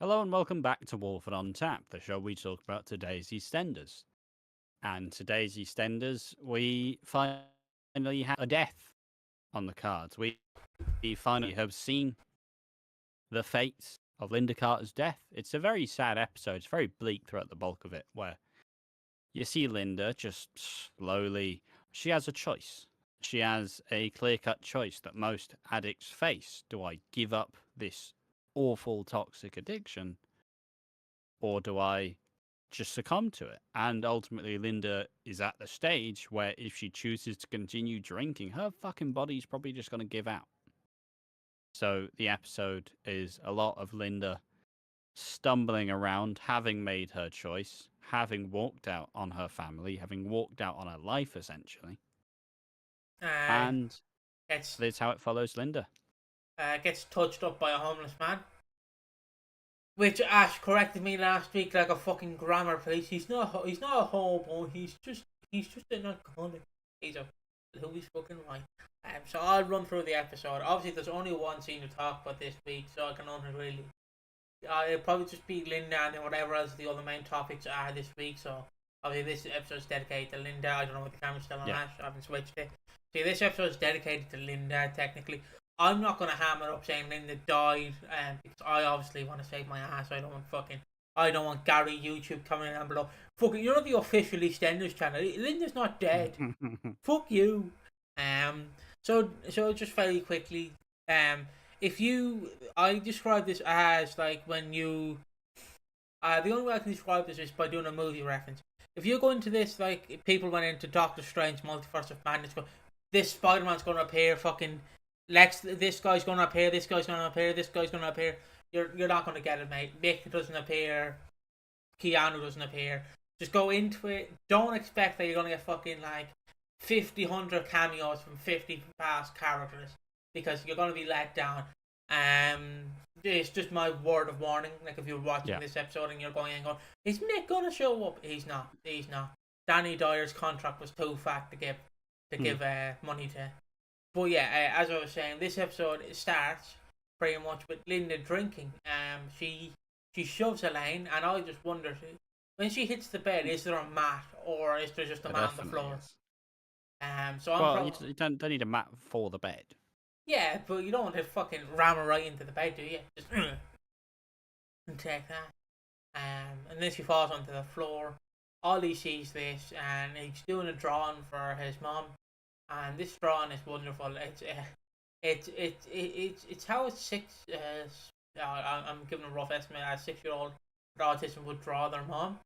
Hello and welcome back to Walford on Tap, the show we talk about today's EastEnders. And today's EastEnders, we finally have a death on the cards. We finally have seen the fate of Linda Carter's death. It's a very sad episode. It's very bleak throughout the bulk of it, where you see Linda just slowly. She has a choice. She has a clear-cut choice that most addicts face. Do I give up this awful toxic addiction, or do I just succumb to it? And ultimately, Linda is at the stage where if she chooses to continue drinking, her fucking body's probably just going to give out. So the episode is a lot of Linda stumbling around, having made her choice, having walked out on her family, having walked out on her life, essentially. And that's how it follows Linda. Gets touched up by a homeless man. Which Ash corrected me last week like a fucking grammar police. He's not a hobo. He's just an alcoholic. He's fucking right. So I'll run through the episode. Obviously, there's only one scene to talk about this week, so I can only really. It'll probably just be Linda and then whatever else the other main topics are this week. So obviously, this episode's dedicated to Linda. I don't know what the camera's still on Ash. I haven't switched it. See, this episode's dedicated to Linda. Technically, I'm not going to hammer up saying Linda died, because I obviously want to save my ass. I don't want Gary YouTube coming in below. Fucking, you're not the official EastEnders channel. Linda's not dead. Fuck you. So just very quickly, I describe this as like when you, the only way I can describe this is by doing a movie reference. If you go into this, like people went into Doctor Strange Multiverse of Madness, this Spider-Man's going to appear, fucking this guy's going to appear, this guy's going to appear, this guy's going to appear. You're not going to get it, mate. Mick doesn't appear. Keanu doesn't appear. Just go into it. Don't expect that you're going to get fucking like 50, 100 cameos from 50 past characters, because you're going to be let down. It's just my word of warning. Like if you're watching this episode and you're going, is Mick going to show up? He's not. Danny Dyer's contract was too fat to give money to. But yeah, as I was saying, this episode starts pretty much with Linda drinking. She shoves Elaine, and I just wonder, when she hits the bed, is there a mat or is there just a mat on the floor? You don't need a mat for the bed. Yeah, but you don't want to fucking ram her right into the bed, do you? Just and take that. And then she falls onto the floor. Ollie sees this, and he's doing a drawing for his mom. And this drawing is wonderful. It's how a I'm giving a rough estimate, a 6-year-old with autism would draw their mom.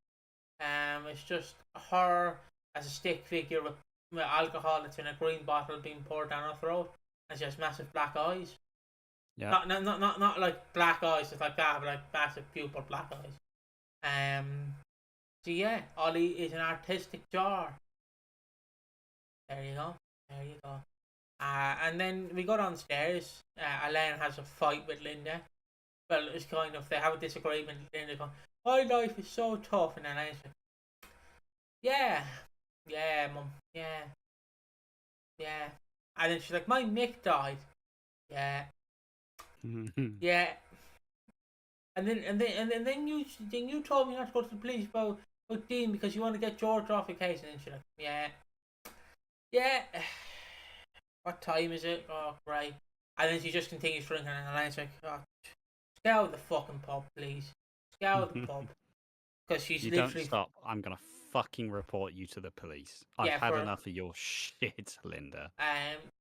It's just her as a stick figure with alcohol that's in a green bottle being poured down her throat, and she has massive black eyes. Yeah. Not like black eyes just like that, but like massive pupil black eyes. So yeah, Ollie is an artistic jar. There you go. And then we go downstairs. Elaine has a fight with Linda. Well, it's kind of, they have a disagreement. Linda goes, my life is so tough. And Elaine's like, yeah, mum, yeah. And then she's like, my Mick died. Yeah. Yeah. And then you told me not to go to the police about Dean because you want to get George off the case. And then she's like, yeah. What time is it? Oh, great. And then she just continues drinking, and Elaine's like, get out of the fucking pub, please. Get out of the pub. Because she's literally... don't stop. I'm going to fucking report you to the police. I've had enough of your shit, Linda.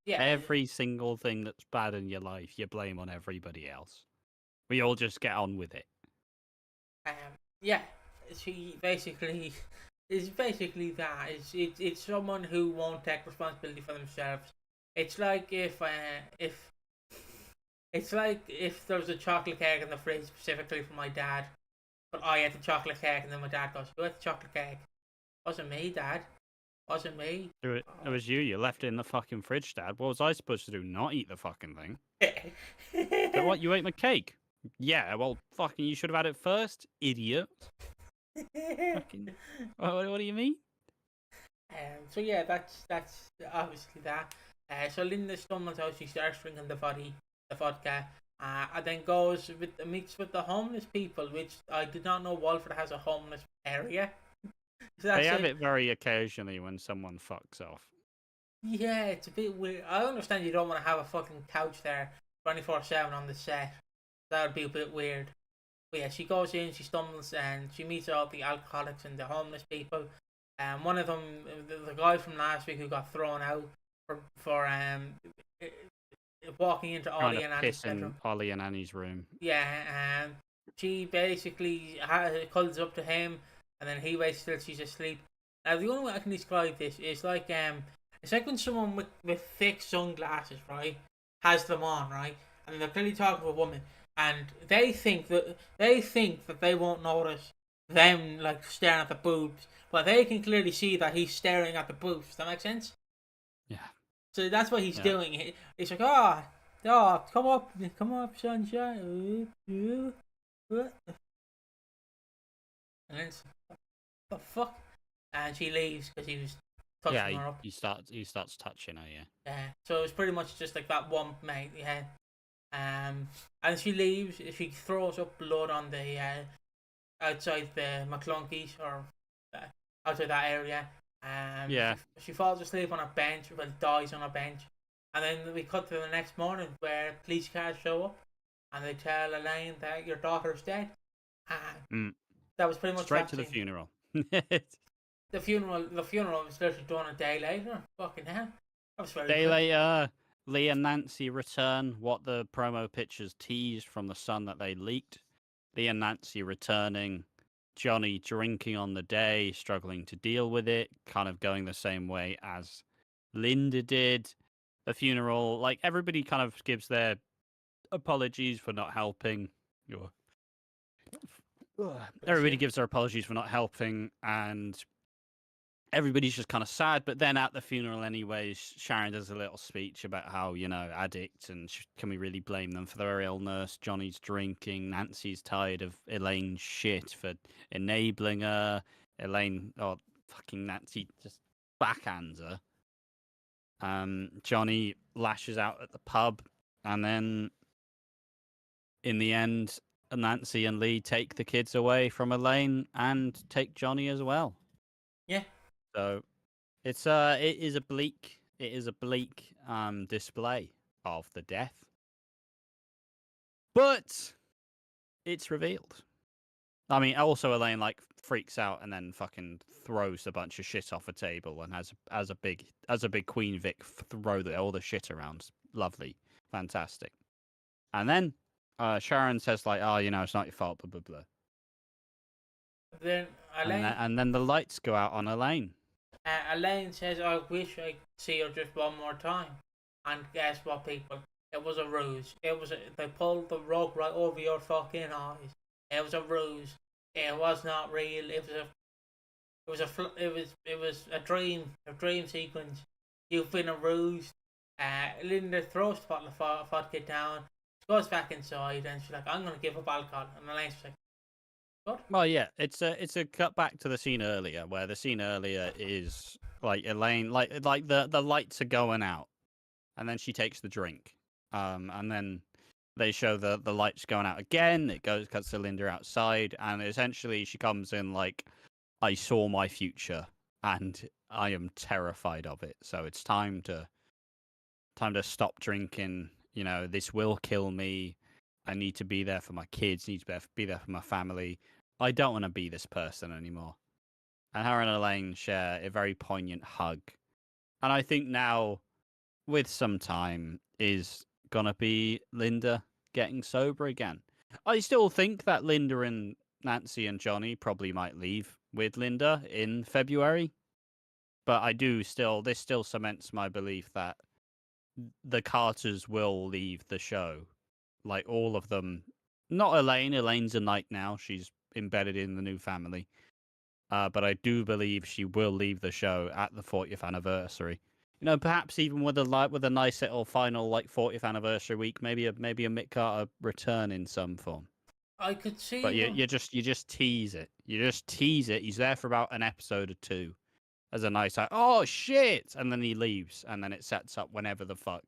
Every single thing that's bad in your life, you blame on everybody else. We all just get on with it. She basically... It's basically that. It's someone who won't take responsibility for themselves. It's like if there was a chocolate cake in the fridge specifically for my dad, but I ate the chocolate cake, and then my dad goes, "Who ate the chocolate cake?" Wasn't me, Dad. Wasn't me. It was you. You left it in the fucking fridge, Dad. What was I supposed to do? Not eat the fucking thing? So what? You ate my cake? Yeah. Well, fucking, you should have had it first, idiot. Fucking, what do you mean? So yeah, that's obviously that. So Linda stumbles out. She starts drinking the vodka, And then goes with meets with the homeless people, which I did not know Walford has a homeless area. So They that's have like, it very occasionally when someone fucks off. yeah, it's a bit weird. I understand you don't want to have a fucking couch there 24/7 on the set. That would be a bit weird. But yeah, she goes in, she stumbles, and she meets all the alcoholics and the homeless people. One of them, the guy from last week who got thrown out for walking into Trying Ollie to and Annie's piss in bedroom. Ollie and Annie's room. Yeah, she basically cuddles up to him, and then he waits till she's asleep. Now, the only way I can describe this is like it's like when someone with thick sunglasses, right, has them on, right, and they're clearly talking to a woman, and they think that they won't notice them like staring at the boobs, but they can clearly see that he's staring at the boobs. Does that make sense? Yeah. So that's what he's Yeah. doing. He's like, oh, come up, sunshine. And then it's, the fuck? And she leaves because he was touching her up. He starts touching her. Yeah. Yeah. So it was pretty much just like that one mate. Yeah. And she leaves. She throws up blood on the outside the McClunkies or outside that area. Yeah. She falls asleep on a bench, well, dies on a bench. And then we cut to the next morning where police cars show up and they tell Elaine that your daughter's dead. That was pretty much Straight that to the scene. funeral. The funeral was literally done a day later. Fucking hell. That was very Day quick. later, Lee and Nancy return. What the promo pictures teased from the Sun that they leaked. Lee and Nancy returning. Johnny drinking on the day, struggling to deal with it, kind of going the same way as Linda did. The funeral, like everybody kind of gives their apologies for not helping. Everybody gives their apologies for not helping, and everybody's just kind of sad. But then at the funeral anyways, Sharon does a little speech about how, addicts, and can we really blame them for their illness? Johnny's drinking. Nancy's tired of Elaine's shit for enabling her. Fucking Nancy just backhands her. Johnny lashes out at the pub, and then in the end, Nancy and Lee take the kids away from Elaine and take Johnny as well. Yeah. So it is a bleak display of the death, but it's revealed. I mean, also Elaine freaks out and then fucking throws a bunch of shit off a table and has a big Queen Vic throw all the shit around. Lovely, fantastic. And then Sharon says it's not your fault, blah blah blah. Then Elaine, and then the lights go out on Elaine. Elaine says, I wish I could see her just one more time. And guess what, people? It was a ruse. They pulled the rug right over your fucking eyes. It was a ruse. It was not real. It was a dream sequence. You've been a ruse. Linda throws the bottle of vodka down. She goes back inside and she's like, I'm gonna give up alcohol. And Elaine's like, what? Well, yeah, it's a cut back to the scene earlier, where the scene earlier is like Elaine, like the lights are going out, and then she takes the drink, and then they show the lights going out again. It cuts to Linda outside, and essentially she comes in like, I saw my future, and I am terrified of it. So it's time to stop drinking. This will kill me. I need to be there for my kids. Need to be there for my family. I don't want to be this person anymore. And her and Elaine share a very poignant hug. And I think now, with some time, is gonna be Linda getting sober again. I still think that Linda and Nancy and Johnny probably might leave with Linda in February. But this still cements my belief that the Carters will leave the show. Like all of them. Not Elaine. Elaine's a knight now. She's embedded in the new family. But I do believe she will leave the show at the 40th anniversary. Perhaps even with a nice little final 40th anniversary week, maybe a Mick Carter return in some form. I could see. But you just tease it. You just tease it. He's there for about an episode or two, as a nice oh shit, and then he leaves, and then it sets up whenever the fuck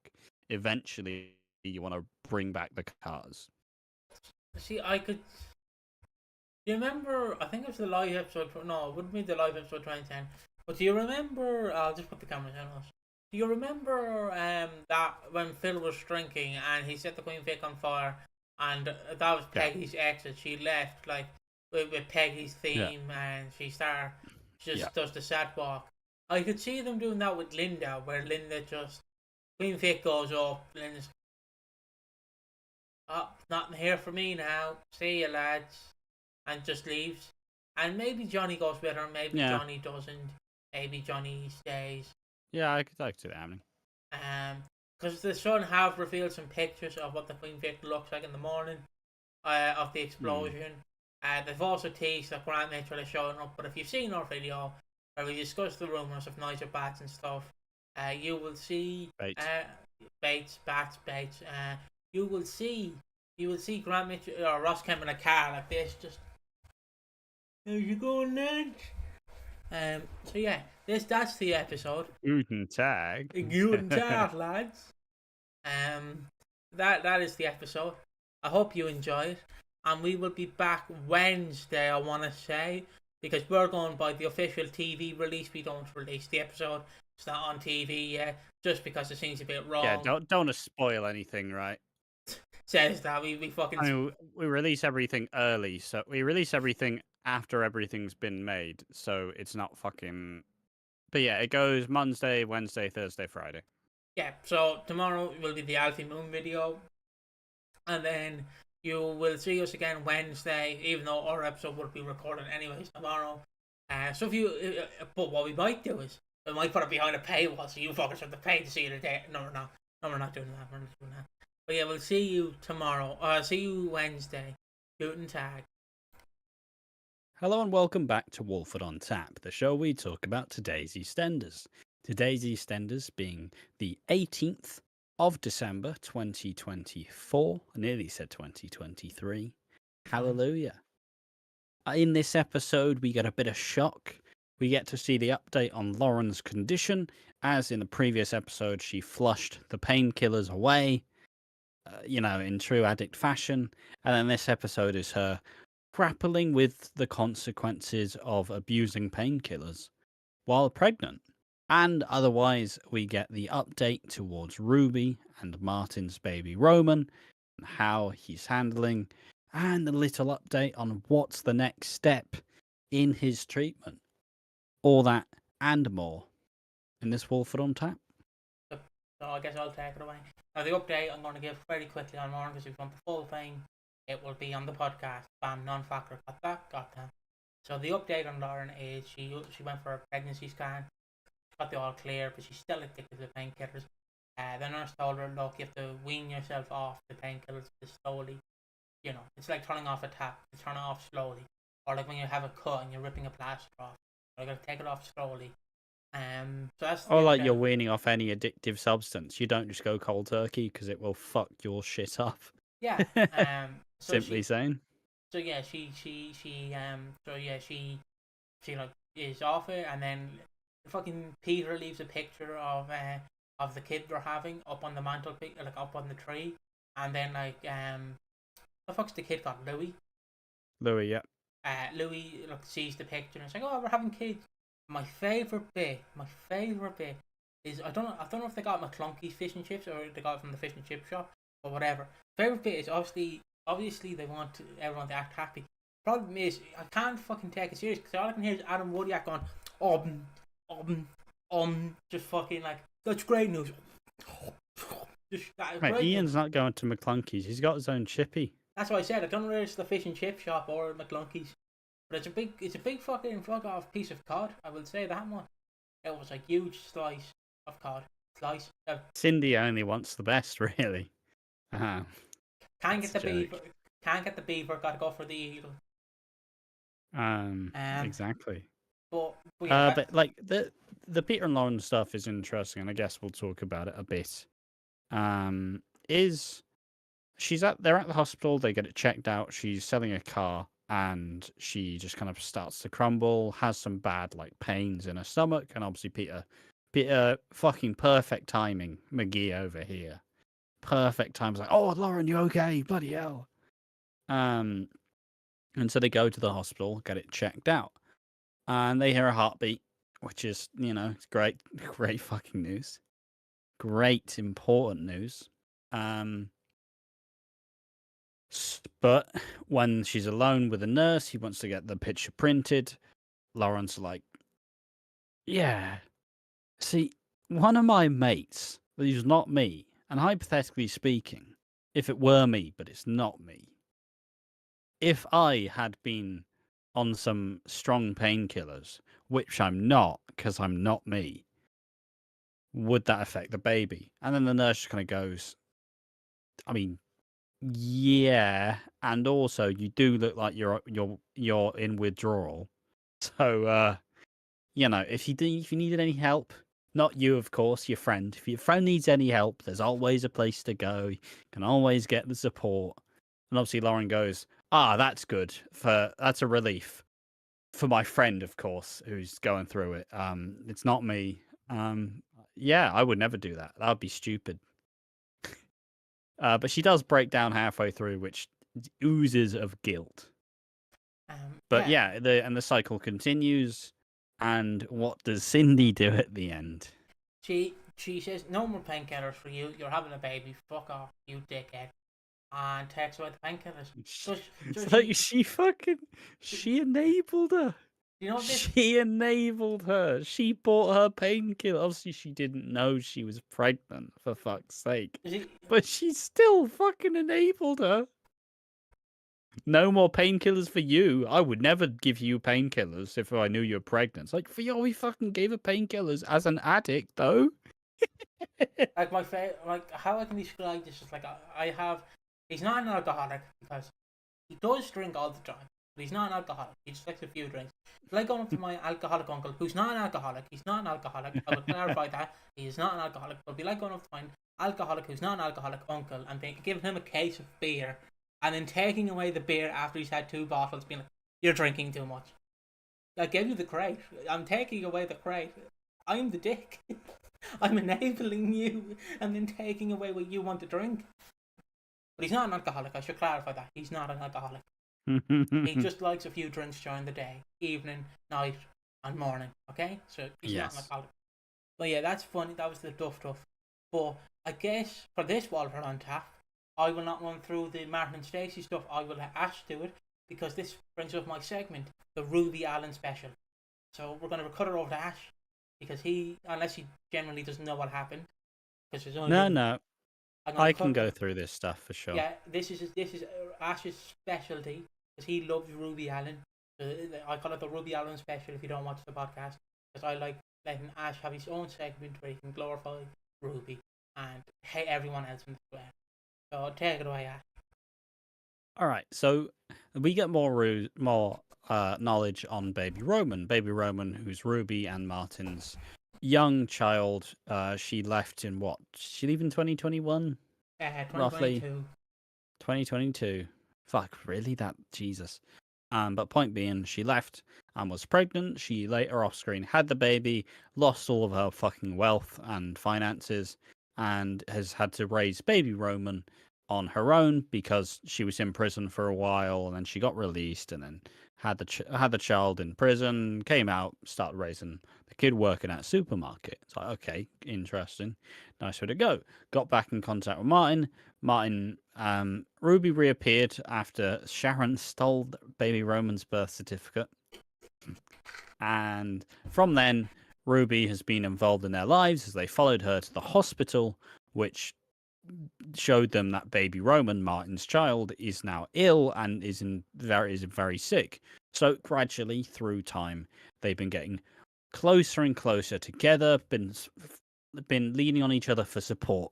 eventually you want to bring back the cars. See, I could. Do you remember? I think it was the live episode. No, it wouldn't be the live episode 2010. But do you remember? I'll just put the camera down. Do you remember that when Phil was drinking and he set the Queen Vic on fire, and that was Peggy's exit? She left like with Peggy's theme, and she does the sad walk. I could see them doing that with Linda, where Linda just Queen Vic goes up, Linda's nothing here for me now. See you, lads, and just leaves. And maybe Johnny goes with her, maybe Johnny doesn't. Maybe Johnny stays. Yeah, I could see that happening. Because the Sun have revealed some pictures of what the Queen Vic looks like in the morning of the explosion. They've also teased that Grant Mitchell is showing up. But if you've seen our video where we discussed the rumours of Nigel Bats and stuff, you will see Bates. You will see Grant Mitchell or Ross Kemp in a car like this, just how's you going, lads? So yeah, that's the episode. Guten Tag. Guten Tag, lads. That is the episode. I hope you enjoy it, and we will be back Wednesday. I want to say, because we're going by the official TV release. We don't release the episode. It's not on TV yet, just because it seems a bit wrong. Yeah, don't want to spoil anything, right? Says that we fucking. I mean, we release everything early, so we release everything after everything's been made, so it's not fucking. But yeah, it goes Monday, Wednesday, Thursday, Friday. Yeah, so tomorrow will be the Alfie Moon video, and then you will see us again Wednesday, even though our episode will be recorded anyways tomorrow. So if you, but what we might do is we might put it behind a paywall, so you fuckers have to pay to see it today. No, we're not. No, we're not doing that. We're not doing that. But yeah, we'll see you tomorrow. See you Wednesday. Guten Tag. Hello and welcome back to Walford on Tap, the show we talk about today's EastEnders. Today's EastEnders being the 18th of December 2024. I nearly said 2023. Hallelujah. In this episode, we get a bit of shock. We get to see the update on Lauren's condition. As in the previous episode, she flushed the painkillers away, in true addict fashion. And then this episode is her grappling with the consequences of abusing painkillers while pregnant. And otherwise, we get the update towards Ruby and Martin's baby Roman, and how he's handling, and a little update on what's the next step in his treatment. All that and more in this Walford on Tap. So I guess I'll take it away. Now the update I'm going to give very quickly on Lauren, because if you want the full thing, it will be on the podcast. Bam, non-factor. Got that. So the update on Lauren is she went for a pregnancy scan. She got the all clear, but she's still addicted to painkillers. The nurse told her, look, you have to wean yourself off the painkillers slowly. It's like turning off a tap. You turn it off slowly. Or like when you have a cut and you're ripping a plaster off. You're going to take it off slowly. So that's or like you're weaning off any addictive substance. You don't just go cold turkey because it will fuck your shit up. Yeah. Simply saying. So yeah, she like is off it, and then fucking Peter leaves a picture of the kid they're having up on the mantle, like up on the tree, and then like the fuck's the kid called? Louis, yeah. Louis sees the picture and it's like, oh, we're having kids. My favourite bit is I don't know if they got McClunkey's fish and chips or they got it from the fish and chip shop or whatever. Favourite bit is obviously they want everyone to act happy. Problem is I can't fucking take it serious because all I can hear is Adam Woodyard going just fucking like, that's great news. Mate, Ian's not going to McClunkey's. He's got his own chippy. That's what I said. I don't know whether it's the fish and chip shop or McClunkey's. But it's a big fucking fuck off piece of cod. I will say that much. It was a huge slice of cod. Cindy only wants the best, really. Can't get the beaver. Gotta go for the eagle. Exactly. But like the Peter and Lauren stuff is interesting, and I guess we'll talk about it a bit. They're at the hospital. They get it checked out. She's selling a car. And she just kind of starts to crumble, has some bad pains in her stomach, and obviously Peter fucking perfect timing, McGee over here. perfect time. It's like, oh, Lauren, you okay? Bloody hell. And so they go to the hospital, get it checked out, and they hear a heartbeat, which is, it's great, great fucking news, great important news. But when she's alone with a nurse, he wants to get the picture printed. Lauren's like, yeah. See, one of my mates, who's not me, and hypothetically speaking, if it were me, but it's not me, if I had been on some strong painkillers, which I'm not, because I'm not me, would that affect the baby? And then the nurse just kind of goes, I mean, yeah, and also you do look like you're in withdrawal. So if you needed any help, not you, of course, your friend. If your friend needs any help, there's always a place to go. You can always get the support. And obviously Lauren goes, that's good. That's a relief for my friend, of course, who's going through it. It's not me. Yeah, I would never do that. That would be stupid. But she does break down halfway through, which oozes of guilt. But the cycle continues. And what does Cindy do at the end? She says, no more painkillers for you. You're having a baby. Fuck off, you dickhead. And takes away the painkillers. She enabled her. You know this? She enabled her. She bought her painkiller. Obviously, she didn't know she was pregnant, for fuck's sake. But she still fucking enabled her. No more painkillers for you. I would never give you painkillers if I knew you were pregnant. It's like, we fucking gave her painkillers as an addict, though. Like how I can describe this is like he's not an alcoholic because he does drink all the time, but he's not an alcoholic. He just likes a few drinks. It's like going up to my alcoholic uncle, who's not an alcoholic. He's not an alcoholic. I will clarify that he is not an alcoholic. But it'd be like going up to my alcoholic, who's not an alcoholic uncle, and giving him a case of beer. And then taking away the beer after he's had 2 bottles, being like, you're drinking too much. I gave you the crate. I'm taking away the crate. I'm the dick. I'm enabling you and then taking away what you want to drink. But he's not an alcoholic. I should clarify that. He's not an alcoholic. He just likes a few drinks during the day, evening, night, and morning. Okay? So he's not an alcoholic. But yeah, that's funny. That was the duff. But I guess for this Walford on Tap, I will not run through the Martin and Stacey stuff. I will let Ash do it because this brings up my segment, the Ruby Allen special. So we're going to cut it over to Ash because unless he generally doesn't know what happened. No. I can go through this stuff for sure. Yeah, this is Ash's specialty because he loves Ruby Allen. So I call it the Ruby Allen special if you don't watch the podcast because I like letting Ash have his own segment where he can glorify Ruby and hate everyone else in the square. So take it away, Ash. All right, so we get more knowledge on Baby Roman. Baby Roman, who's Ruby and Martin's young child. She left in what? Did she leave in 2021? 2022. Roughly. 2022. Fuck, really? Jesus. But point being, she left and was pregnant. She later off screen had the baby, lost all of her fucking wealth and finances, and has had to raise Baby Roman on her own because she was in prison for a while, and then she got released, and then had the child in prison, came out, started raising the kid, working at a supermarket. It's like, okay, interesting, nice way to go. Got back in contact with Martin. Ruby reappeared after Sharon stole Baby Roman's birth certificate, and from then Ruby has been involved in their lives as they followed her to the hospital, which showed them that Baby Roman, Martin's child, is now ill and is very sick. So gradually through time, they've been getting closer and closer together, been leaning on each other for support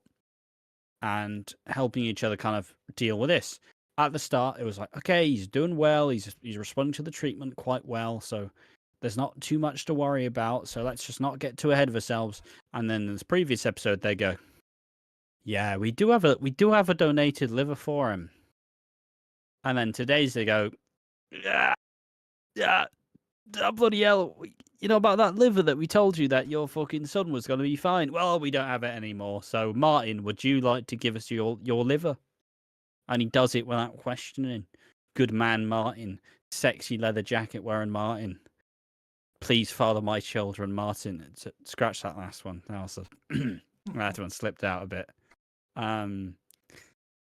and helping each other kind of deal with this. At the start, it was like, okay, he's doing well, he's responding to the treatment quite well, so there's not too much to worry about, so let's just not get too ahead of ourselves. And then in this previous episode, they go, yeah, we do have a donated liver for him. And then today's they go, yeah, bloody hell, you know about that liver that we told you that your fucking son was going to be fine? Well, we don't have it anymore. So, Martin, would you like to give us your liver? And he does it without questioning. Good man, Martin. Sexy leather jacket wearing Martin. Please father my children, Martin. Scratch that last one. That one slipped out a bit.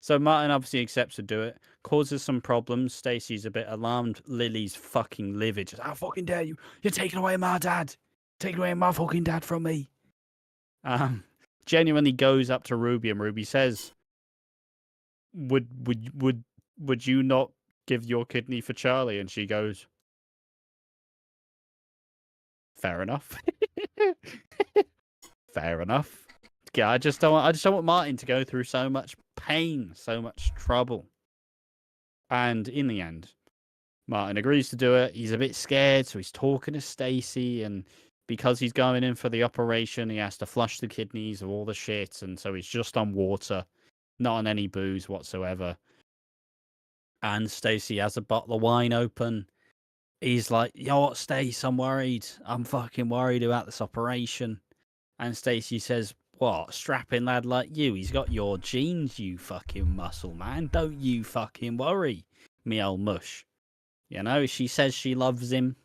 So Martin obviously accepts to do it. Causes some problems. Stacey's a bit alarmed. Lily's fucking livid. Just, how fucking dare you? You're taking away my dad. Taking away my fucking dad from me. Genuinely goes up to Ruby, and Ruby says, Would you not give your kidney for Charlie? And she goes, fair enough. Fair enough. Yeah, I just don't want Martin to go through so much pain, so much trouble. And in the end, Martin agrees to do it. He's a bit scared, so he's talking to Stacey, and because he's going in for the operation, he has to flush the kidneys of all the shit, and so he's just on water, not on any booze whatsoever. And Stacey has a bottle of wine open. He's like, you know what, Stace, I'm worried. I'm fucking worried about this operation. And Stacey says, what, strapping lad like you? He's got your genes, you fucking muscle man. Don't you fucking worry, me old mush. You know, she says she loves him.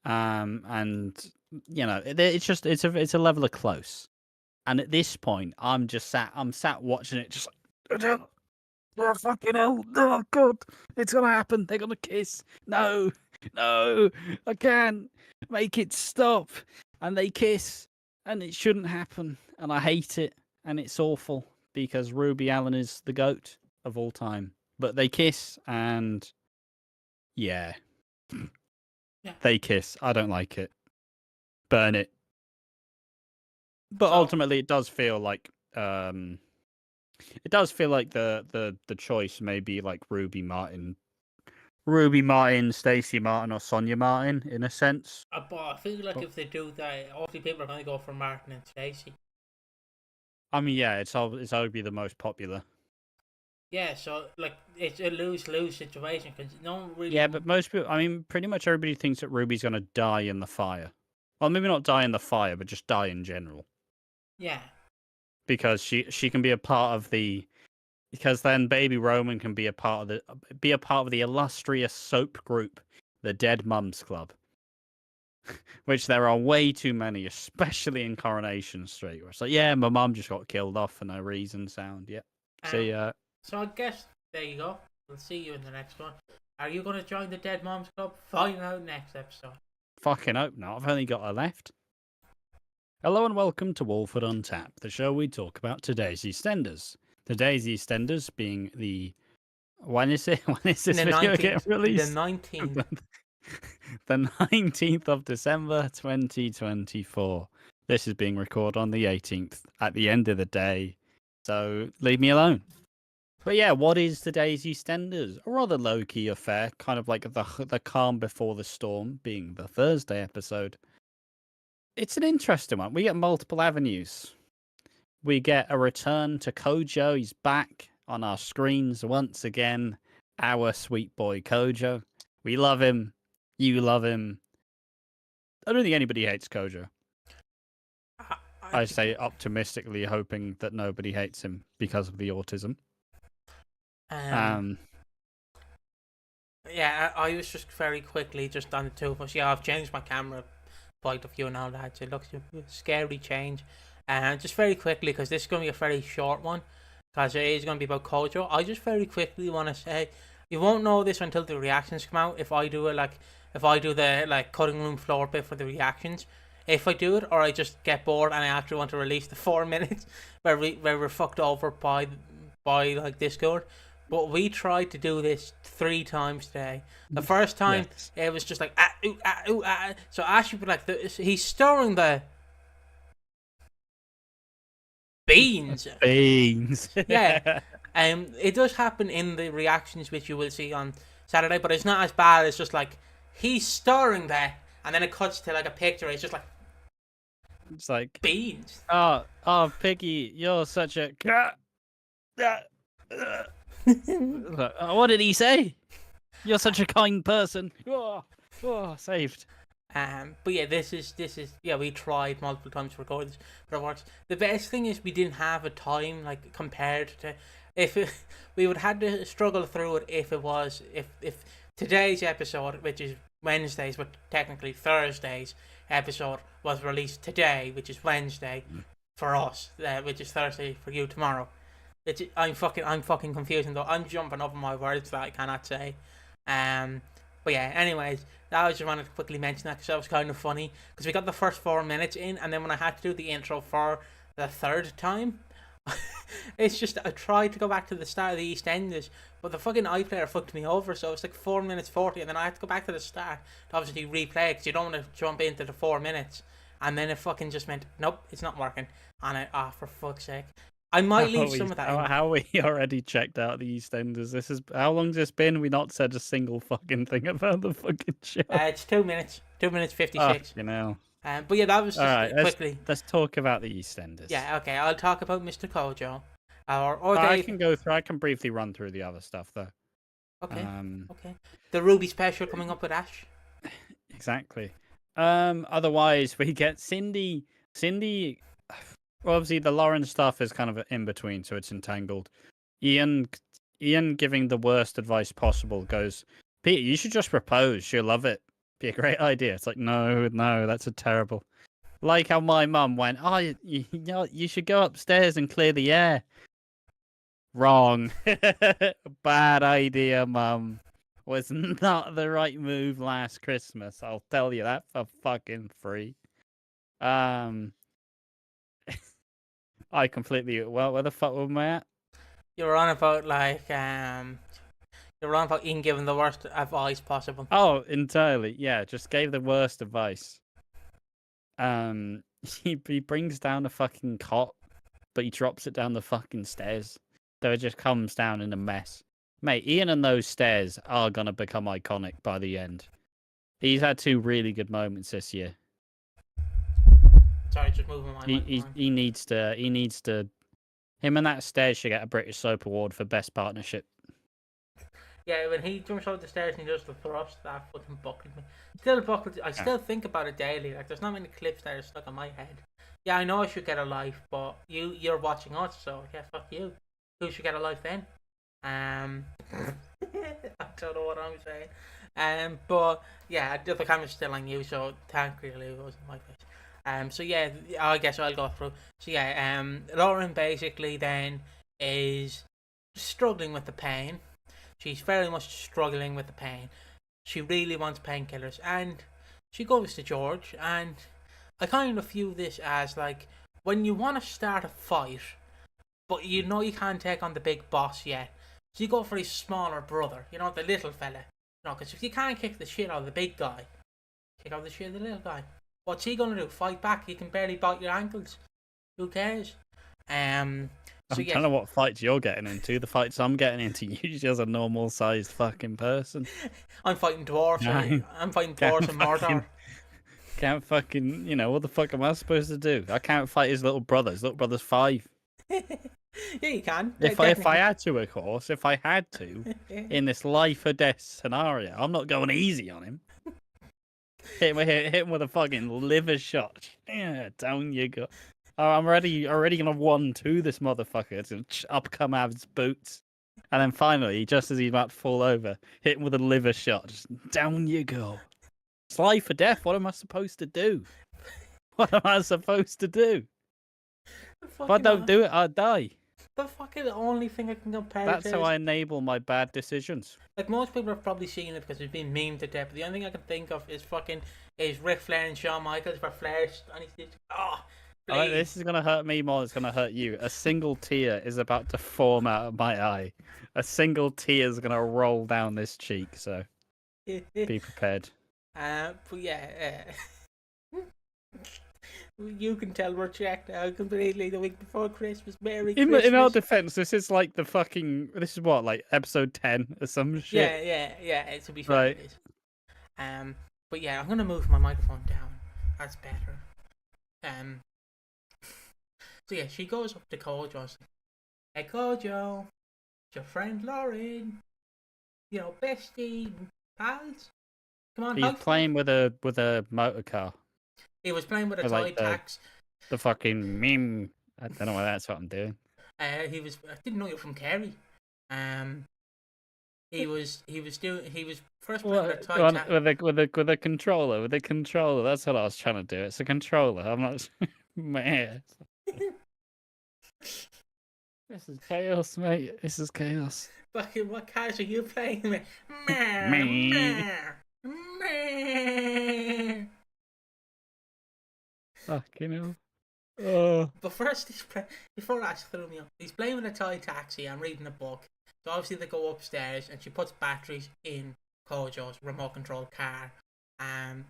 And you know, it's a level of close. And at this point, I'm sat watching it, just like, oh, fucking hell, oh god, it's gonna happen. They're gonna kiss. No, I can't make it stop. And they kiss, and it shouldn't happen. And I hate it, and it's awful because Ruby Allen is the GOAT of all time. But they kiss, and yeah. They kiss. I don't like it. Burn it. But ultimately, it does feel like the choice may be like Ruby Martin, Stacey Martin, or Sonia Martin in a sense. But I feel like if they do that, obviously people are going to go for Martin and Stacey. I mean, yeah, it's arguably the most popular. Yeah, so like it's a lose-lose situation because no one really. Yeah, but most people, I mean, pretty much everybody thinks that Ruby's going to die in the fire. Well, maybe not die in the fire, but just die in general. Yeah. Because she can be a part of the. Because then Baby Roman can be a part of the illustrious soap group, the Dead Mums Club, which there are way too many, especially in Coronation Street. Where it's like, yeah, my mum just got killed off for no reason. Sound, yep. See ya. So I guess there you go. We'll see you in the next one. Are you going to join the Dead Mums Club? Find out next episode. Fucking hope not. I've only got her left. Hello and welcome to Walford on Tap, the show we talk about today's EastEnders. Today's EastEnders being the... When is this video get released? The 19th. The 19th of December 2024. This is being recorded on the 18th at the end of the day. So leave me alone. But yeah, what is today's EastEnders? A rather low-key affair, kind of like the calm before the storm, being the Thursday episode. It's an interesting one. We get multiple avenues. We get a return to Kojo. He's back on our screens once again. Our sweet boy Kojo. We love him. You love him. I don't think anybody hates Kojo. I say optimistically, hoping that nobody hates him because of the autism. Yeah, I was just very quickly just on the two of us. Yeah, I've changed my camera point of view and all that. So it looks a scary change. And just very quickly, because this is going to be a very short one, because it is going to be about Kojo. I just very quickly want to say, you won't know this until the reactions come out. If I do the cutting room floor bit for the reactions. If I do it, or I just get bored and I actually want to release the 4 minutes where we're fucked over by like Discord. But we tried to do this 3 times today. The first time, It was just like, So Ash would be like, he's stirring the beans. Yeah. It does happen in the reactions, which you will see on Saturday, but it's not as bad. It's just like, he's stirring there, and then it cuts to like a picture. It's just like, it's like beans. Oh, Piggy, you're such a. What did he say? You're such a kind person. Oh, saved. But yeah, this is yeah. We tried multiple times to record this, but it works. The best thing is we didn't have a time like compared to if it, we would had to struggle through it if today's episode, which is Wednesdays, but technically Thursday's episode was released today, which is Wednesday for us, which is Thursday for you tomorrow. I'm fucking confusing though. I'm jumping over my words that I cannot say. But yeah, anyways, I just wanted to quickly mention that because that was kind of funny. Because we got the first 4 minutes in, and then when I had to do the intro for the third time, it's just I tried to go back to the start of the EastEnders, but the fucking iPlayer fucked me over. So it's like 4 minutes 40, and then I had to go back to the start to obviously replay because you don't want to jump into the 4 minutes. And then it fucking just meant nope, it's not working. And for fuck's sake. I might leave some of that in. How we already checked out the EastEnders? This is how long's this been? We not said a single fucking thing about the fucking show. It's 2 minutes. 2 minutes 56. You know. But yeah, that was just right, quickly. Let's talk about the EastEnders. Yeah, okay. I'll talk about Mr. Kojo. I can go through. I can briefly run through the other stuff though. Okay. Okay. The Ruby special coming up with Ash. Exactly. Otherwise, we get Cindy. Well, obviously, the Lauren stuff is kind of in between, so it's entangled. Ian giving the worst advice possible goes, Peter, you should just propose. She'll love it. Be a great idea. It's like, no, that's a terrible. Like how my mum went, you should go upstairs and clear the air. Wrong. Bad idea, Mum. Was not the right move last Christmas. I'll tell you that for fucking free. I completely. Well, where the fuck was I at? You're on about you're on about Ian giving the worst advice possible. Oh, entirely. Yeah, just gave the worst advice. He brings down a fucking cot, but he drops it down the fucking stairs. So it just comes down in a mess. Mate, Ian and those stairs are gonna become iconic by the end. He's had 2 really good moments this year. Sorry, just moving my microphone. He needs to. Him and that stairs should get a British Soap Award for best partnership. Yeah, when he jumps out the stairs and he does the thrust, that fucking buckled me. Still buckled. I still think about it daily. Like, there's not many clips that are stuck in my head. Yeah, I know I should get a life, but you're watching us, so yeah, fuck you. Who should get a life then? I don't know what I'm saying. But yeah, the camera's still on you, so thankfully it wasn't my face. So yeah, I guess I'll go through. So yeah, Lauren basically then is struggling with the pain. She's very much struggling with the pain. She really wants painkillers, and she goes to George. And I kind of view this as like when you want to start a fight, but you know you can't take on the big boss yet, so you go for his smaller brother. You know, the little fella. You know, because if you can't kick the shit out of the big guy, kick out the shit out of the little guy. What's he gonna do? Fight back? He can barely bite your ankles. Who cares? I don't know what fights you're getting into. The fights I'm getting into, you just a normal sized fucking person. I'm fighting dwarves. I'm fighting dwarves and Mordor. Can't fucking, what the fuck am I supposed to do? I can't fight his little brother. His little brother's 5. Yeah, you can. If I had to, of course, in this life or death scenario, I'm not going easy on him. Hit him with a fucking liver shot. Yeah, down you go. I'm already gonna 1-2 this motherfucker. It's gonna up come out of his boots, and then finally, just as he's about to fall over, hit him with a liver shot. Just down you go. It's life or death. What am I supposed to do? What am I supposed to do? If I don't do it, I die. The fucking only thing I can compare. That's how I enable my bad decisions. Like, most people have probably seen it because it's been memed to death. But the only thing I can think of is Ric Flair and Shawn Michaels for Flair. And he's this is gonna hurt me more than it's gonna hurt you. A single tear is about to form out of my eye. A single tear is gonna roll down this cheek. So be prepared. But yeah. You can tell we're checked out completely the week before Christmas. Merry Christmas. In our defense, this is like this is what, like episode 10 or some shit. Yeah. To be fair, it is. But yeah, I'm gonna move my microphone down. That's better. So yeah, she goes up to Kojo. Hey Kojo, it's your friend Lauren. Bestie, pals. Come on, He's high five. playing with a motor car. He was playing with a With, toy like, tax. the fucking meme. I don't know why that's what I'm doing. I didn't know you were from Kerry. He was first playing with a toy tax. With a controller. With a controller. That's what I was trying to do. It's a controller. I'm not. Man. This is chaos, mate. This is chaos. Fucking what cars are you playing with? Me. Fucking hell. Oh. But first, before that threw me up, he's playing with a toy taxi and reading a book. So obviously they go upstairs and she puts batteries in Kojo's remote control car. And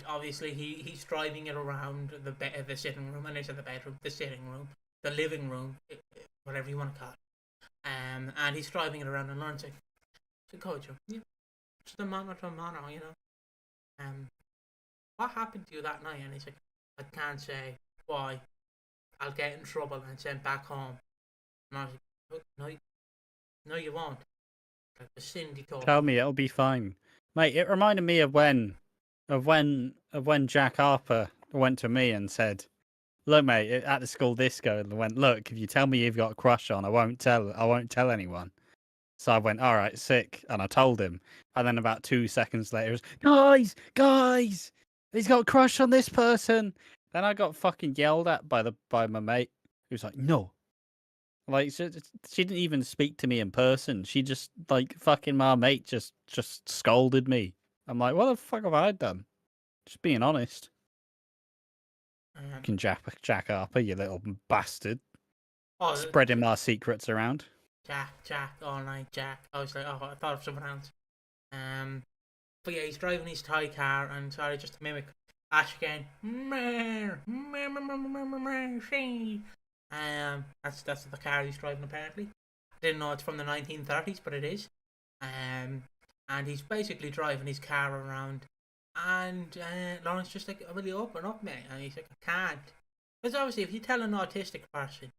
obviously he's driving it around the sitting room, and it's the bedroom, the sitting room, the living room, whatever you want to call it. And he's driving it around, and Lauren's like, so Kojo, yeah, just a manner to a manner, you know. What happened to you that night? And he's like, I can't say. Why? I'll get in trouble and sent back home. And I was like, no, you won't. Like the Cindy told Tell me it'll be fine, mate. It reminded me of when Jack Harper went to me and said, "Look, mate, at the school disco," and went, "Look, if you tell me you've got a crush on, I won't tell anyone." So I went, "All right, sick," and I told him. And then about 2 seconds later, it was, guys, he's got a crush on this person. Then I got fucking yelled at by my mate, who was like, "No." Like, she didn't even speak to me in person. She just, like, fucking my mate just scolded me. I'm like, what the fuck have I done? Just being honest. Fucking Jack Harper, you little bastard. Spreading my secrets around. Jack, all night, Jack. I was like, oh, I thought of someone else. But yeah, he's driving his toy car, and sorry, just to mimic Ash again. That's the car he's driving apparently. I didn't know it's from the 1930s, but it is. And he's basically driving his car around, and Lauren's just like, "Will you open up, mate?" And he's like, "I can't." Because obviously, if you tell an autistic person,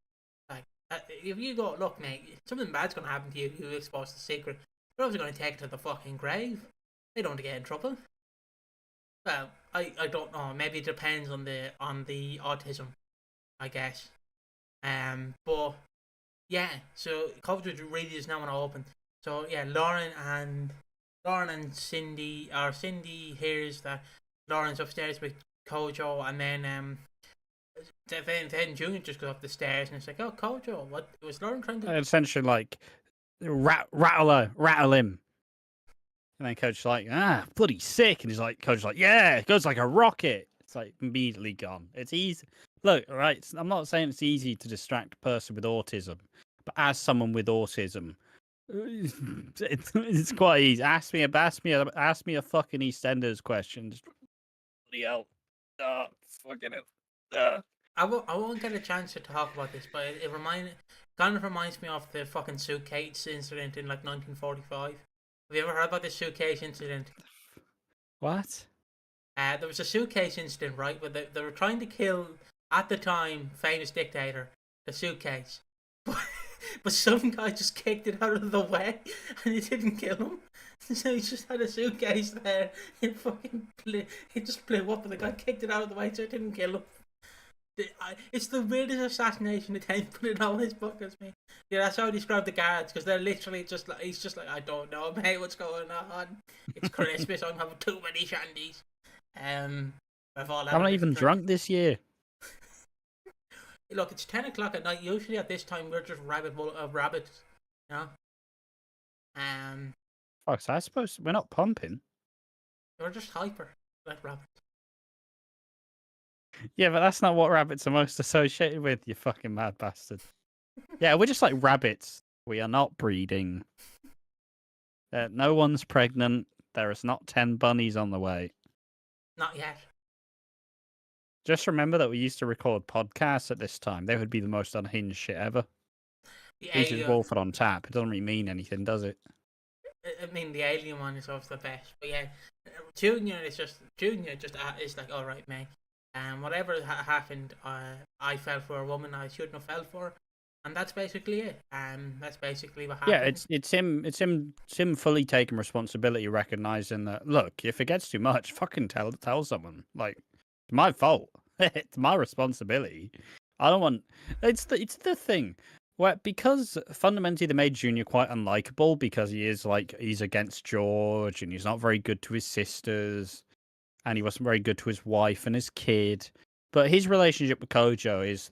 like, if you go, "Look, mate, something bad's gonna happen to you, you expose the secret," they're obviously gonna take it to the fucking grave. They don't want to get in trouble. Well, I don't know. Maybe it depends on the autism, I guess. But yeah, so coverage really is now when I open. So yeah, Lauren and Cindy hears that Lauren's upstairs with Kojo, and then Junior just goes up the stairs and it's like, "Oh, Kojo, what was Lauren trying to?" Essentially, like, rattle him. And then Coach's like, bloody sick. And he's like, Coach's like, yeah, it goes like a rocket. It's like immediately gone. It's easy. Look, right, I'm not saying it's easy to distract a person with autism, but as someone with autism, it's quite easy. Ask me a fucking EastEnders question. Just bloody hell. Fucking hell. I won't get a chance to talk about this, but it kind of reminds me of the fucking suitcase incident in like 1945. Have you ever heard about this suitcase incident? What? There was a suitcase incident, right, where they were trying to kill, at the time, famous dictator, the suitcase. But some guy just kicked it out of the way, and it didn't kill him. So he just had a suitcase there. It just blew up, and the guy kicked it out of the way, so it didn't kill him. It's the weirdest assassination attempt, but it always buggers me. Yeah, that's how I describe the guards, because they're literally just like, he's just like, "I don't know, mate, what's going on? It's Christmas, I'm having too many shandies." I'm not even drunk this year. Look, it's 10 o'clock at night. Usually at this time we're just rabbits, you know. Fuck, so I suppose we're not pumping. We're just hyper like rabbits. Yeah, but that's not what rabbits are most associated with, you fucking mad bastard. Yeah, we're just like rabbits. We are not breeding. No one's pregnant. There is not 10 bunnies on the way. Not yet. Just remember that we used to record podcasts at this time. They would be the most unhinged shit ever. This is Walford on tap. It doesn't really mean anything, does it? I mean, the alien one is always the best. But yeah, Junior is like, "All right, mate. Whatever happened, I fell for a woman I shouldn't have fell for. And that's basically it. That's basically what Yeah, happened. it's him fully taking responsibility, recognizing that look, if it gets too much, fucking tell someone. Like, it's my fault. It's my responsibility. I don't want. It's the thing where because fundamentally they made Junior quite unlikable because he's against George and he's not very good to his sisters and he wasn't very good to his wife and his kid. But his relationship with Kojo is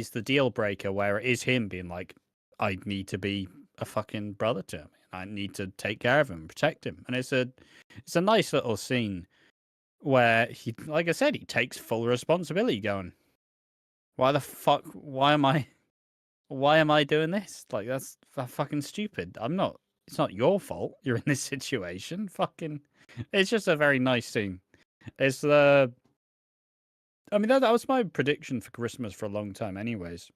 the deal breaker where it is him being like, I need to be a fucking brother to him. I need to take care of him, protect him. And it's a nice little scene where he, like I said, he takes full responsibility going, why the fuck why am I doing this? Like that's fucking stupid. It's not your fault you're in this situation. Fucking it's just a very nice scene. It's I mean that was my prediction for Christmas for a long time anyways.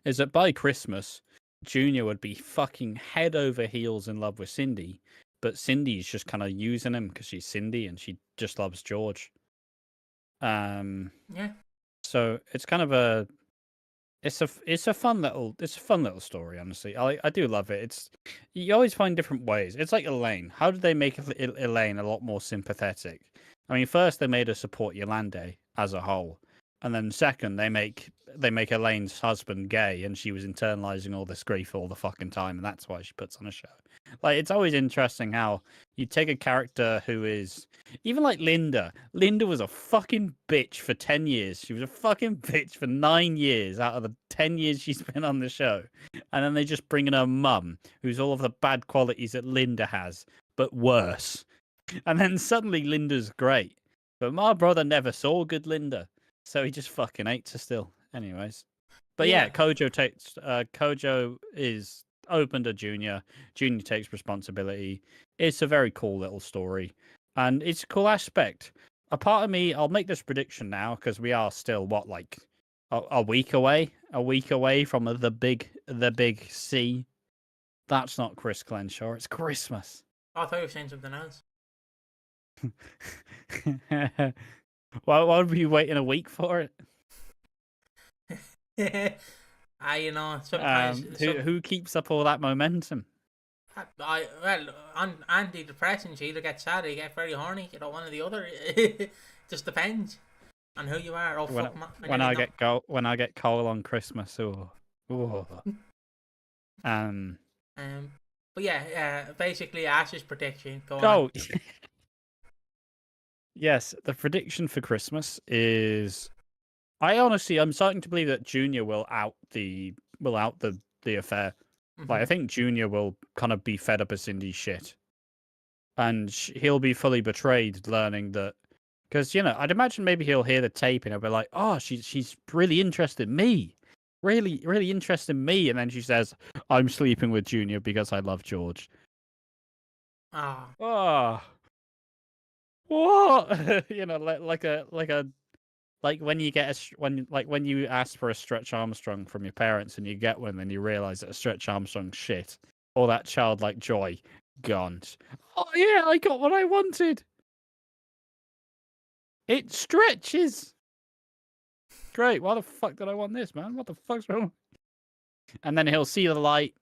Is that by Christmas Junior would be fucking head over heels in love with Cindy, but Cindy's just kind of using him because she's Cindy and she just loves George. Yeah. So it's kind of it's a fun little story. Honestly, I do love it. You always find different ways. It's like Elaine. How did they make Elaine a lot more sympathetic? I mean, first they made her support Yolande as a whole, and then second they make Elaine's husband gay, and she was internalizing all this grief all the fucking time, and that's why she puts on a show. Like it's always interesting how you take a character who is even like Linda. Linda was a fucking bitch for 10 years. She was a fucking bitch for 9 years out of the 10 years she's been on the show. And then they just bring in her mum, who's all of the bad qualities that Linda has, but worse. And then suddenly Linda's great. But my brother never saw good Linda. So he just fucking hates her still. Anyways. But yeah, Kojo is open to Junior. Junior takes responsibility. It's a very cool little story. And it's a cool aspect. A part of me, I'll make this prediction now because we are still like a week away from the big C. That's not Chris Glenshaw. It's Christmas. I thought you were saying something else. Why would we waiting a week for it? Sometimes who keeps up all that momentum? Antidepressants, you either get sad or you get very horny. You know, one or the other. Just depends on who you are. Oh, fuck, when I get coal on Christmas, But yeah, basically Ash's prediction. Go on. Oh, yes, the prediction for Christmas is. I'm starting to believe that Junior will out the affair. Mm-hmm. Like I think Junior will kind of be fed up of Cindy's shit, and he'll be fully betrayed, learning that. Because I'd imagine maybe he'll hear the tape and he'll be like, "Oh, she's really interested in me, really, really interested in me," and then she says, "I'm sleeping with Junior because I love George." Ah. What? Like when you get when you ask for a Stretch Armstrong from your parents and you get one, and you realize that a Stretch Armstrong's shit. All that childlike joy gone. Oh yeah, I got what I wanted. It stretches. Great. Why the fuck did I want this, man? What the fuck's wrong? And then he'll see the light.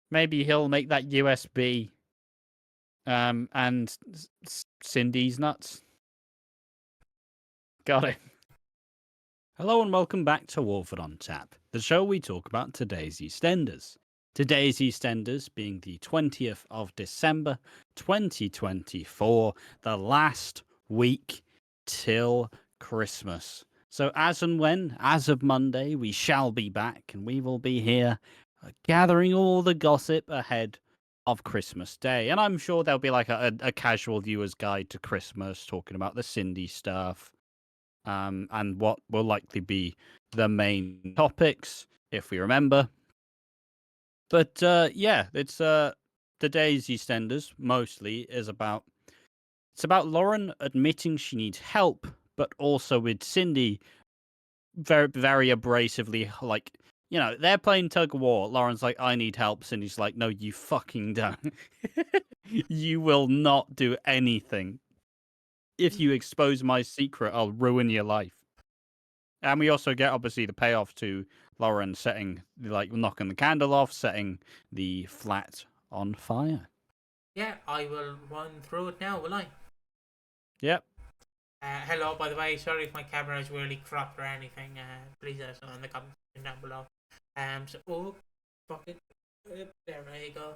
Maybe he'll make that USB. And Cindy's nuts. Got it. Hello and welcome back to Walford on Tap, the show we talk about today's EastEnders. Today's EastEnders being the 20th of December 2024, the last week till Christmas. So as of Monday, we shall be back and we will be here gathering all the gossip ahead of Christmas Day. And I'm sure there'll be like a casual viewer's guide to Christmas, talking about the Cindy stuff. And what will likely be the main topics, if we remember. But yeah, it's today's EastEnders mostly is about Lauren admitting she needs help, but also with Cindy very, very abrasively, like, they're playing tug of war. Lauren's like, I need help. Cindy's like, no, you fucking don't. You will not do anything. If you expose my secret, I'll ruin your life. And we also get, obviously, the payoff to Lauren knocking the candle off, setting the flat on fire. Yeah, I will run through it now, will I? Yep. Hello, by the way, sorry if my camera is really cropped or anything. Please let us know in the comments down below. Fuck it. There you go.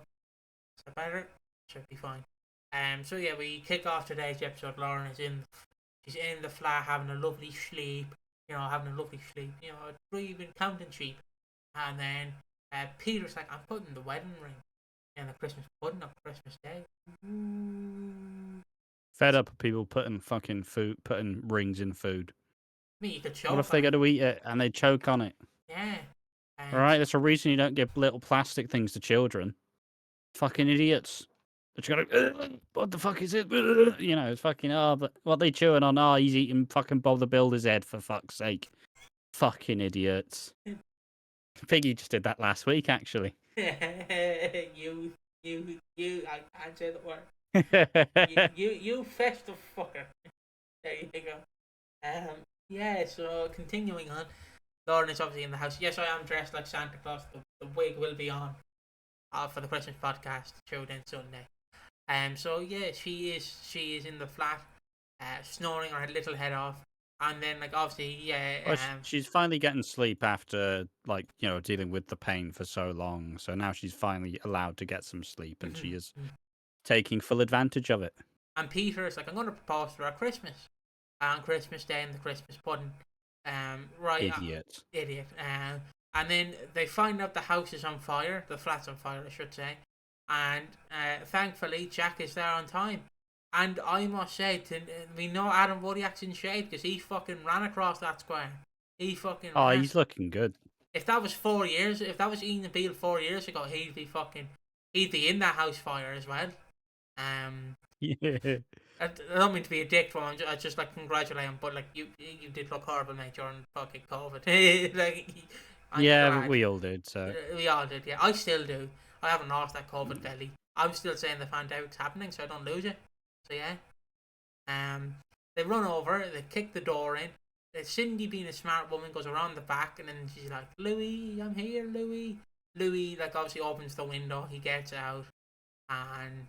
Is that better? Should be fine. So yeah, we kick off today's episode. Lauren is she's in the flat having a lovely sleep. Breathing, counting sheep. And then Peter's like, I'm putting the wedding ring in the Christmas pudding on Christmas Day. Fed up of people putting rings in food. I mean, you could choke. What if they go to eat it and they choke on it? Yeah. Alright, that's a reason you don't give little plastic things to children. Fucking idiots. They're going, what the fuck is it? It's fucking, but what they chewing on? Oh, he's eating fucking Bob the Builder's head, for fuck's sake. Fucking idiots. Piggy just did that last week, actually. I can't say the word. you festive fucker. There you go. Yeah, so continuing on. Lauren is obviously in the house. Yes, I am dressed like Santa Claus. The wig will be on for the Christmas podcast, showed in Sunday. So yeah, she is in the flat, snoring her little head off, and then obviously Well, she's finally getting sleep after dealing with the pain for so long. So now she's finally allowed to get some sleep, and she is taking full advantage of it. And Peter is like, I'm going to propose to her at Christmas, on Christmas Day in the Christmas pudding. Right, idiot. And then they find out the house is on fire, the flat's on fire, I should say. And thankfully, Jack is there on time. And I must say, we know Adam Wodiak's in shade because he fucking ran across that square. He fucking ran. He's looking good. If that was 4 years, if that was Ian Beale 4 years ago, he'd be in that house fire as well. Yeah. I don't mean to be a dick for him. I just congratulate him, but you did look horrible, mate, during fucking COVID. But we all did. So we all did. Yeah, I still do. I haven't lost that COVID belly. I'm still saying the pandemic's happening, so I don't lose it. So yeah. They run over. They kick the door in. Cindy, being a smart woman, goes around the back, and then she's like, "Louis, I'm here, Louis." Louis obviously opens the window. He gets out, and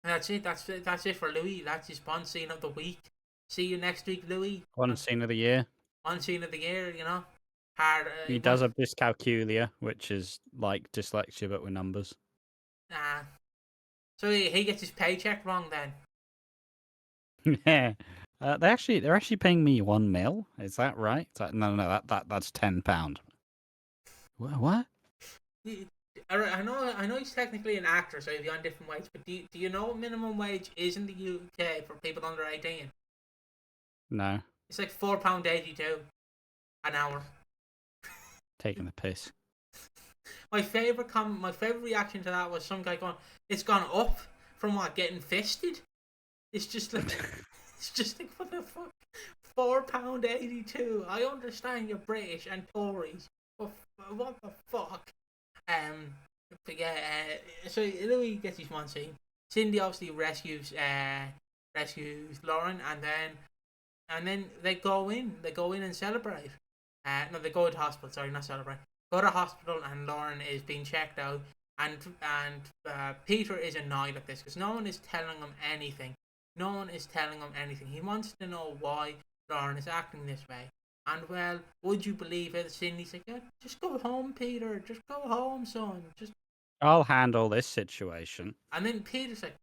that's it. That's it for Louis. That's his Bond scene of the week. See you next week, Louis. One scene of the year. One scene of the year, he does have dyscalculia, which is like dyslexia but with numbers. So he gets his paycheck wrong then. Yeah. They're actually paying me $1 million. Is that right? No, that's £10. What? I know he's technically an actor, so he'll be on different wage. But do you know what minimum wage is in the UK for people under 18? No. It's like £4.82 an hour. Taking the piss. My favorite reaction to that was some guy going, "It's gone up from what, getting fisted?" It's just like, what the fuck? £4.82. I understand you're British and Tories, but what the fuck? But yeah. So Louis gets his one scene. Cindy obviously rescues Lauren, and then they go in and celebrate. No, they go to hospital. Sorry, not celebrate. Go to hospital, and Lauren is being checked out, and Peter is annoyed at this because no one is telling him anything. He wants to know why Lauren is acting this way. And well, would you believe it? Cindy's like, "Yeah, just go home, Peter. Just go home, son. I'll handle this situation." And then Peter's like,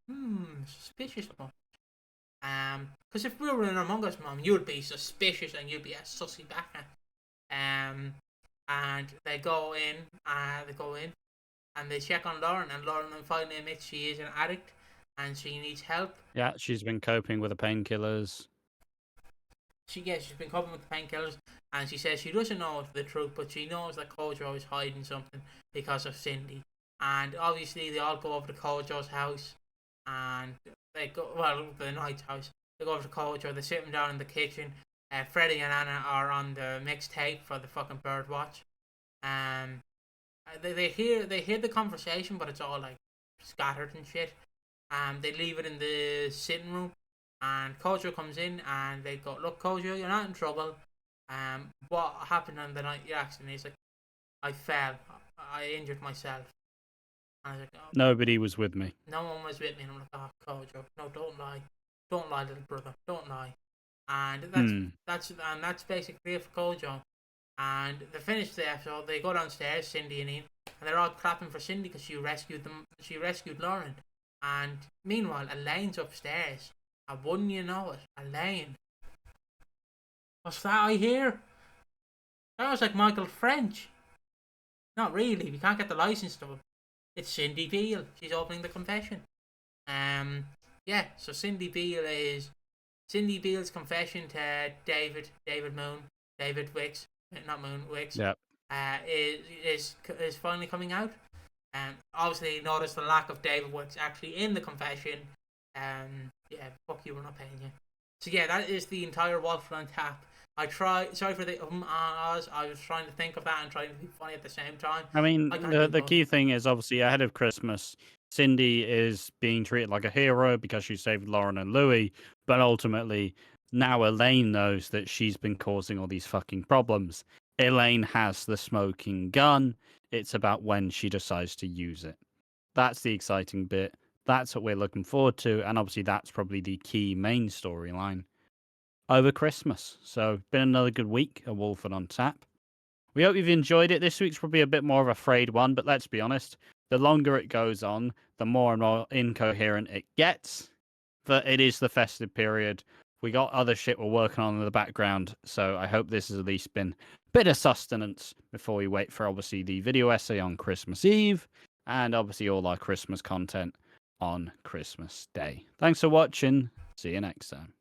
suspicious much. Because if we were in Among Us, Mom, you'd be suspicious and you'd be a sussy backer. And they go in, and they check on Lauren, and Lauren finally admits she is an addict and she needs help. Yeah, she's been coping with the painkillers. She's been coping with the painkillers, and she says she doesn't know the truth, but she knows that Kojo is hiding something because of Cindy. And obviously, they all go over to Kojo's house, and the Knight's house. They go over to Kojo. They sit him down in the kitchen. Freddie and Anna are on the mixtape for the fucking bird watch. They hear the conversation, but it's all scattered and shit. They leave it in the sitting room, and Kojo comes in, and they go, "Look, Kojo, you're not in trouble. What happened on the night of the accident is like I fell, I injured myself, and I was like, oh, Nobody was with me. no one was with me, and I'm like, oh, Kojo, no, don't lie, little brother, don't lie, and that's basically it for Kojo. And they finish the episode. They go downstairs, Cindy and Ian, and they're all clapping for Cindy because she rescued them. She rescued Lauren. And meanwhile, Elaine's upstairs, and wouldn't you know it, Elaine. What's that I hear? That was like Michael French. Not really. We can't get the license to it. It's Cindy Beale. She's opening the confession. Yeah. So Cindy Beale's confession to David Wicks, not Moon Wicks. Yep. Is finally coming out. Obviously notice the lack of David Wicks actually in the confession. Yeah, fuck you, we're not paying you. So yeah, that is the entire Walford on Tap. Sorry for the ahs. I was trying to think of that and trying to be funny at the same time. I mean, the key thing is obviously ahead of Christmas, Cindy is being treated like a hero because she saved Lauren and Louis, but ultimately now Elaine knows that she's been causing all these fucking problems. Elaine has the smoking gun. It's about when she decides to use it. That's the exciting bit. That's what we're looking forward to, and obviously that's probably the key main storyline over Christmas. So, been another good week of Walford on Tap. We hope you've enjoyed it. This week's probably a bit more of a frayed one, but let's be honest, the longer it goes on, the more and more incoherent it gets. But it is the festive period. We got other shit we're working on in the background, so I hope this has at least been a bit of sustenance before we wait for obviously the video essay on Christmas Eve and obviously all our Christmas content on Christmas Day. Thanks for watching. See you next time.